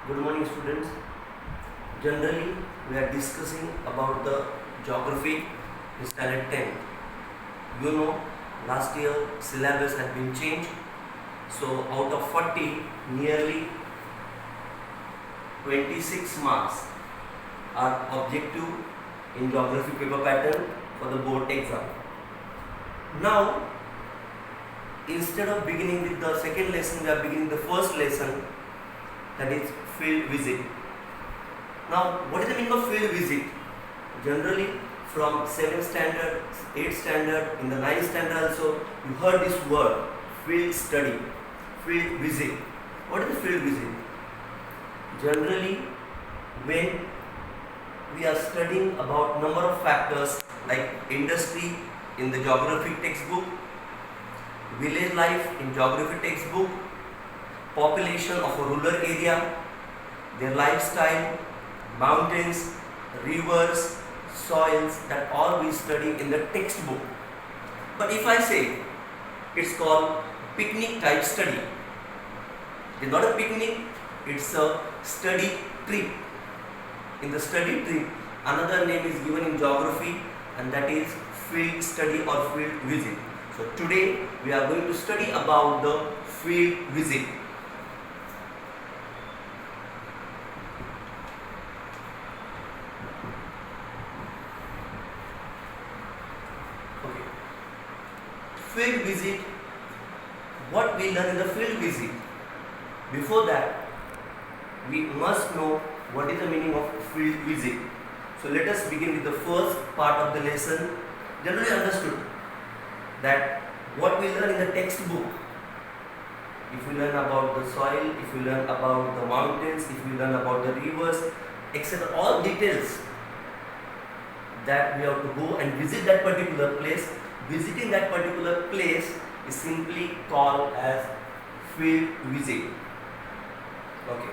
Good morning, students. Generally, we are discussing about the geography in standard 10. You know, last year syllabus had been changed. So, out of 40, nearly 26 marks are objective in geography paper pattern for the board exam. Now, instead of beginning with the second lesson, we are beginning the first lesson, that is field visit. Now, what is the meaning of field visit? Generally, from 7th standard, 8th standard, in the 9th standard also, you heard this word, field study, field visit. What is the field visit? Generally, when we are studying about number of factors like industry in the geography textbook, village life in geography textbook, population of a rural area, their lifestyle, mountains, rivers, soils, that all we study in the textbook. But if I say it's called picnic type study, it's not a picnic, it's a study trip. In the study trip, another name is given in geography, and that is field study or field visit. So today we are going to study about the field visit. Field visit, what we learn in the field visit. Before that, we must know what is the meaning of field visit. So let us begin with the first part of the lesson. Generally understood that what we learn in the textbook, if we learn about the soil, if we learn about the mountains, if we learn about the rivers, etc., all details that we have to go and visit that particular place. Visiting that particular place is simply called as field visit. Okay.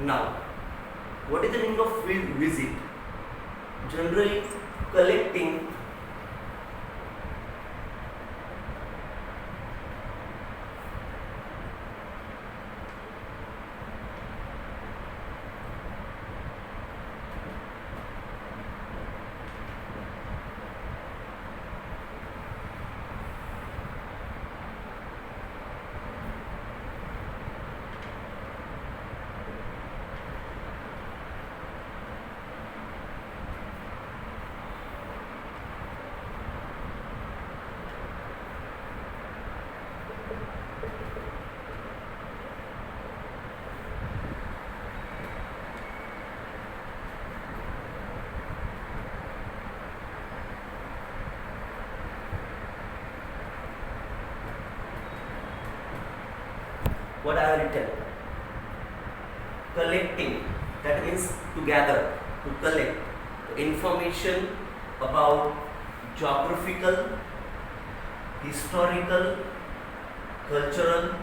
Now, what is the meaning of field visit? Generally, collecting what I have written. Collecting, that means to gather, to collect information about geographical, historical, cultural,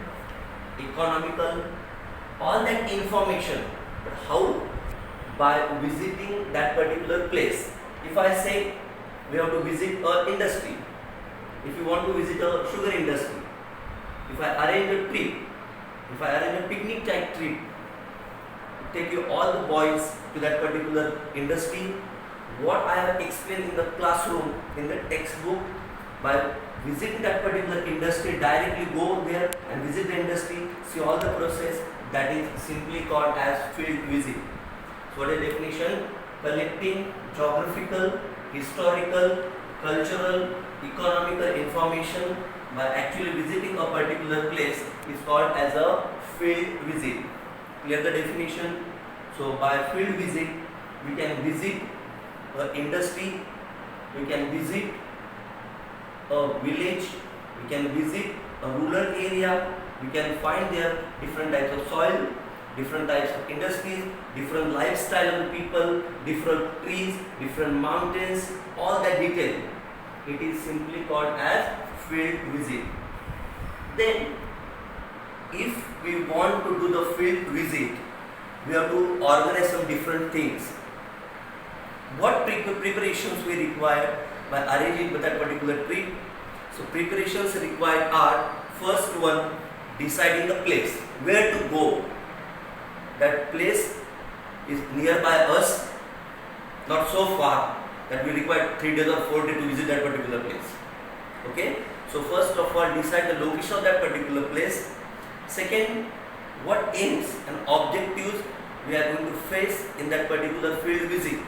economical, all that information. But how? By visiting that particular place. If I say we have to visit an industry, if you want to visit a sugar industry, if I arrange a trip, if I arrange a picnic type trip, take you all the boys to that particular industry, what I have explained in the classroom, in the textbook, by visiting that particular industry, directly go there and visit the industry, see all the process, that is simply called as field visit. So what is the definition? Collecting geographical, historical, cultural, economical information by actually visiting a particular place is called as a field visit. Clear the definition? So by field visit, we can visit an industry, we can visit a village, we can visit a rural area, we can find there different types of soil, different types of industries, different lifestyle of the people, different trees, different mountains, all that detail. It is simply called as field visit. Then if we want to do the field visit, we have to organize some different things. What preparations we require by arranging for that particular trip? So preparations required are, first one, deciding the place, where to go. That place is nearby us, not so far that we require 3 days or 4 days to visit that particular place. Okay, so first of all, decide the location of that particular place. Second, what aims and objectives we are going to face in that particular field visit.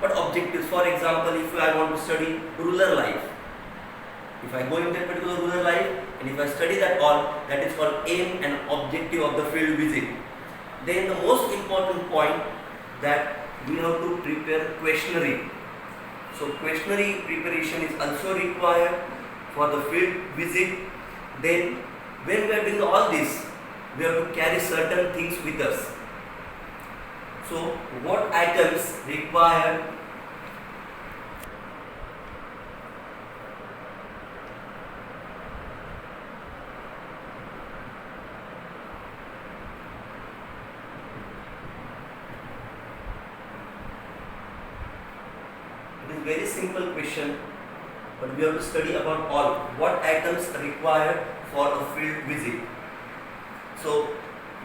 What objectives? For example, if I want to study rural life, if I go in that particular rural life and if I study that all, that is called aim and objective of the field visit. Then the most important point, that we have to prepare questionnaire. So questionnaire preparation is also required for the field visit. Then when we are doing all this, we have to carry certain things with us. So what items required? It is very simple question, but we have to study about all. What items are required for a field visit? So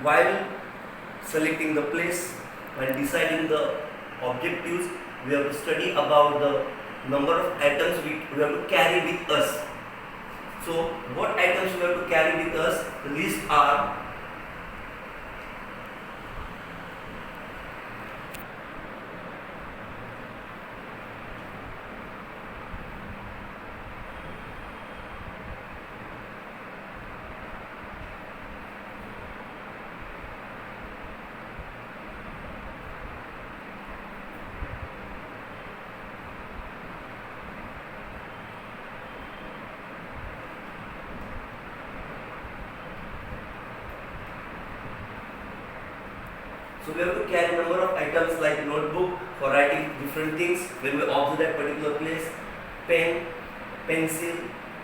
while selecting the place, while deciding the objectives, we have to study about the number of items we have to carry with us. So what items we have to carry with us? The list are: so we have to carry number of items like notebook for writing different things when we observe that particular place, pen, pencil,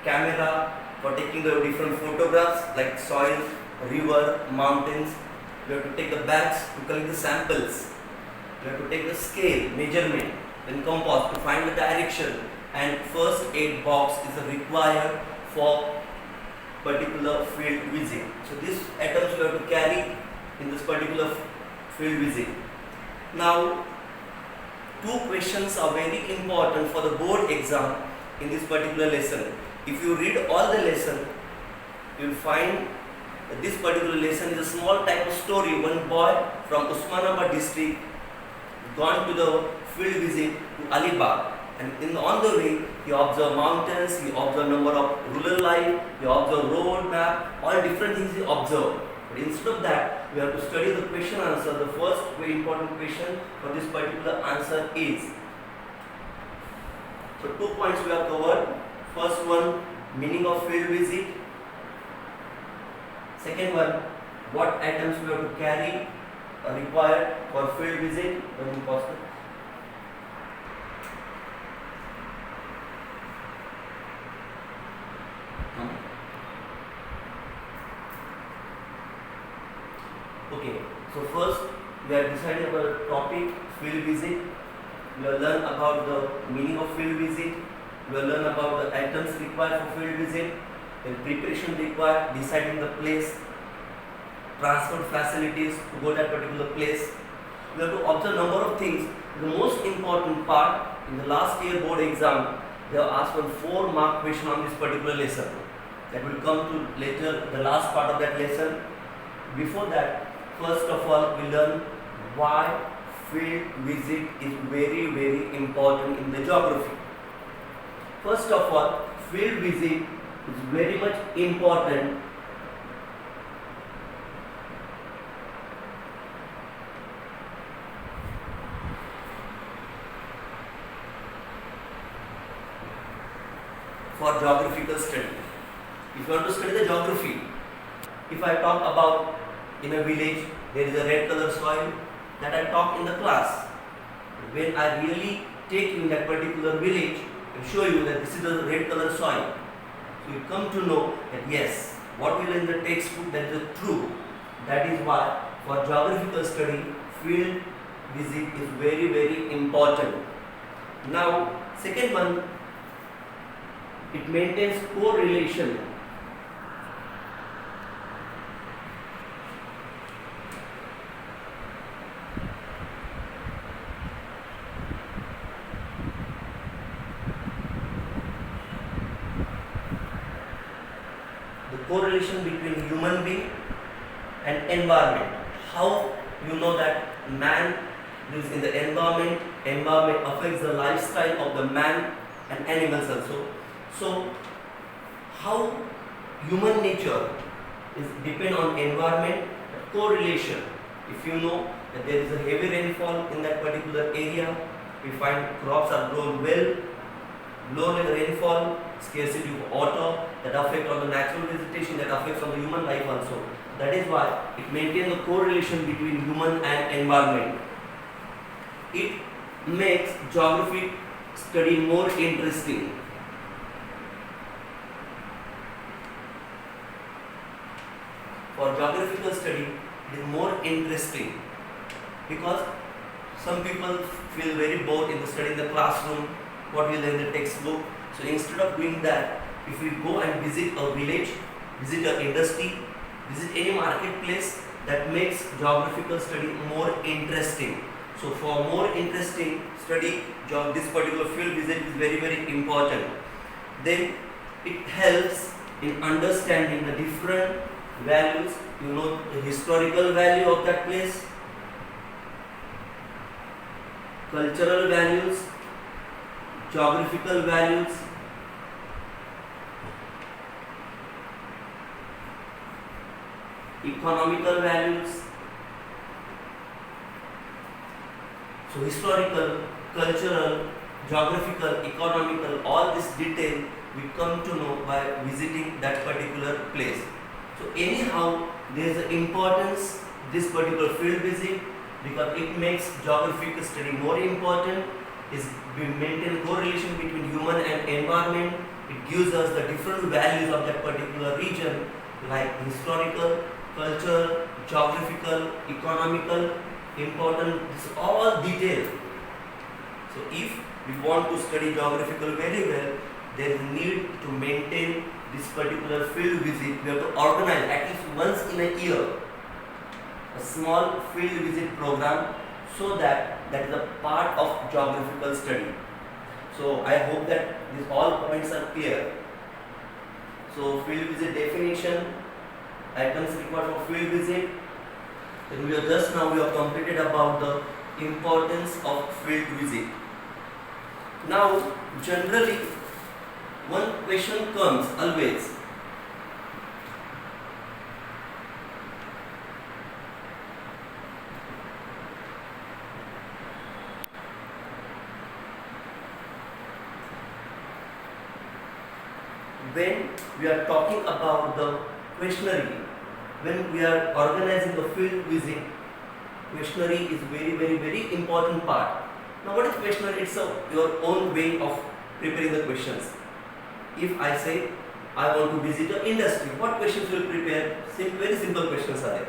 camera for taking the different photographs like soil, river, mountains. We have to take the bags to collect the samples. We have to take the scale, measurement, then compass to find the direction, and first aid box is required for particular field visit. So these items we have to carry in this particular field visit. Now, two questions are very important for the board exam in this particular lesson. If you read all the lesson, you will find that this particular lesson is a small type of story. One boy from Osmanabad district gone to the field visit to Alibag, and on the way he observed mountains, he observed number of rural life, he observed road map, all different things he observed. But instead of that, we have to study the question answer. The first very important question for this particular answer is, so 2 points we have covered. First one, meaning of field visit. Second one, what items we have to carry are required for field visit when possible. Okay, so first we have decided about the topic field visit. We will learn about the meaning of field visit. We will learn about the items required for field visit, the preparation required, deciding the place, transport facilities to go to that particular place. We have to observe number of things. The most important part, in the last year board exam, they have asked for 4-mark question on this particular lesson. That will come to later, the last part of that lesson. Before that, first of all, we learn why field visit is very, very important in the geography. First of all, field visit is very much important for geographical study. If you want to study the geography, if I talk about in a village, there is a red color soil, that I talk in the class. When I really take you in that particular village and show you that this is the red color soil, so you come to know that yes, what we learn in the textbook, that is true. That is why for geographical study, field visit is very important. Now, second one, it maintains correlation. The correlation between human being and environment. How you know that man lives in the environment, environment affects the lifestyle of the man and animals also. So how human nature is depend on environment, correlation. If you know that there is a heavy rainfall in that particular area, we find crops are grown well, low rainfall, scarcity of water, that affect on the natural vegetation, that affects on the human life also. That is why it maintains a correlation between human and environment. It makes geography study more interesting. For geographical study, it is more interesting because some people feel very bored in the study in the classroom, what we learn in the textbook. So instead of doing that, if we go and visit a village, visit an industry, visit any marketplace, that makes geographical study more interesting. So for more interesting study, this particular field visit is very important. Then it helps in understanding the different values, you know, the historical value of that place, cultural values, geographical values, economical values. So historical, cultural, geographical, economical, all this detail we come to know by visiting that particular place. So anyhow, there is an importance this particular field visit because it makes geographical study more important. Is we maintain correlation between human and environment. It gives us the different values of that particular region, like historical, cultural, geographical, economical, important. This all detail. So if we want to study geographical very well, there is need to maintain this particular field visit. We have to organize at least once in a year a small field visit program, so that is a part of geographical study. So I hope that these all points are clear. So field visit definition, items required for field visit. Then we have completed about the importance of field visit. Now generally one question comes always. When we are talking about the questionnaire, when we are organizing the field visit, questionnaire is very important part. Now what is questionnaire? It's your own way of preparing the questions. If I say I want to visit an industry, what questions will prepare? Very simple questions are there.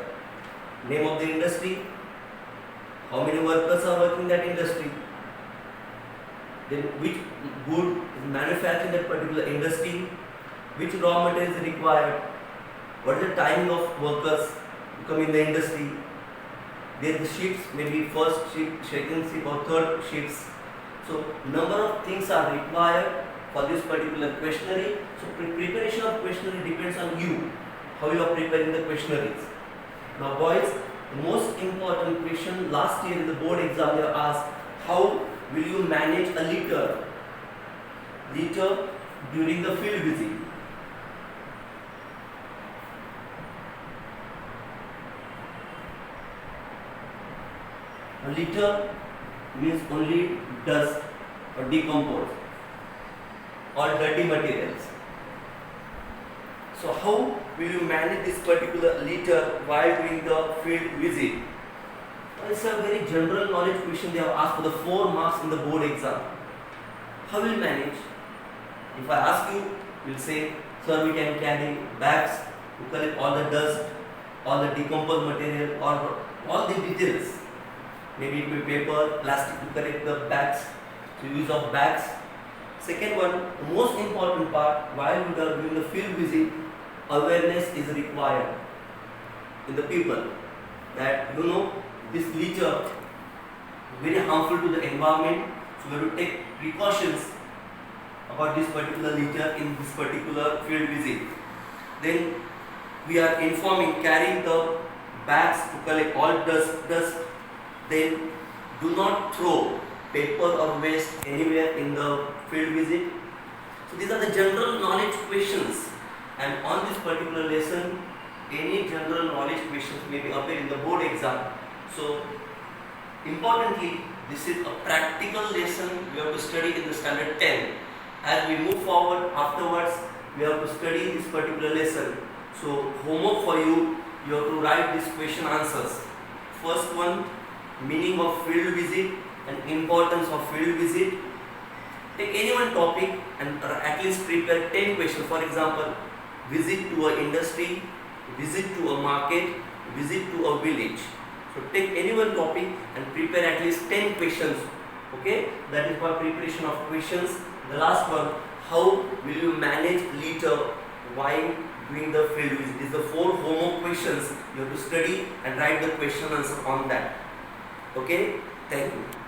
Name of the industry, how many workers are working in that industry, then which good is manufactured in that particular industry, which raw material is required, what is the timing of workers to come in the industry, there are the shifts, maybe first shift, second shift or third shifts. So number of things are required for this particular questionnaire. So preparation of questionnaire depends on you, how you are preparing the questionnaires. Now boys, the most important question last year in the board exam they were asked, how will you manage a litter during the field visit? A litter means only dust or decompose or dirty materials. So how will you manage this particular litter while doing the field visit? Well, it's a very general knowledge question they have asked for the 4 marks in the board exam. How will you manage? If I ask you, you will say, sir, we can carry bags, to collect all the dust, all the decomposed material, or all the details. Maybe it will be paper, plastic to collect the bags, so use of bags. Second one, the most important part, while we are doing the field visit, awareness is required in the people that this leacher very harmful to the environment, so we have to take precautions about this particular leacher in this particular field visit. Then we are informing, carrying the bags to collect all dust. Then do not throw paper or waste anywhere in the field visit. So these are the general knowledge questions, and on this particular lesson any general knowledge questions may be appear in the board exam. So importantly, this is a practical lesson we have to study in the standard 10. As we move forward afterwards, we have to study this particular lesson. So homework for you, you have to write these question answers. First one, meaning of field visit and importance of field visit. Take any one topic and at least prepare 10 questions. For example, visit to an industry, visit to a market, visit to a village. So take any one topic and prepare at least 10 questions. Okay, that is for preparation of questions. The last one, how will you manage litter while doing the field visit? These are the 4 homework questions you have to study and write the question answer on that. Okay, thank you.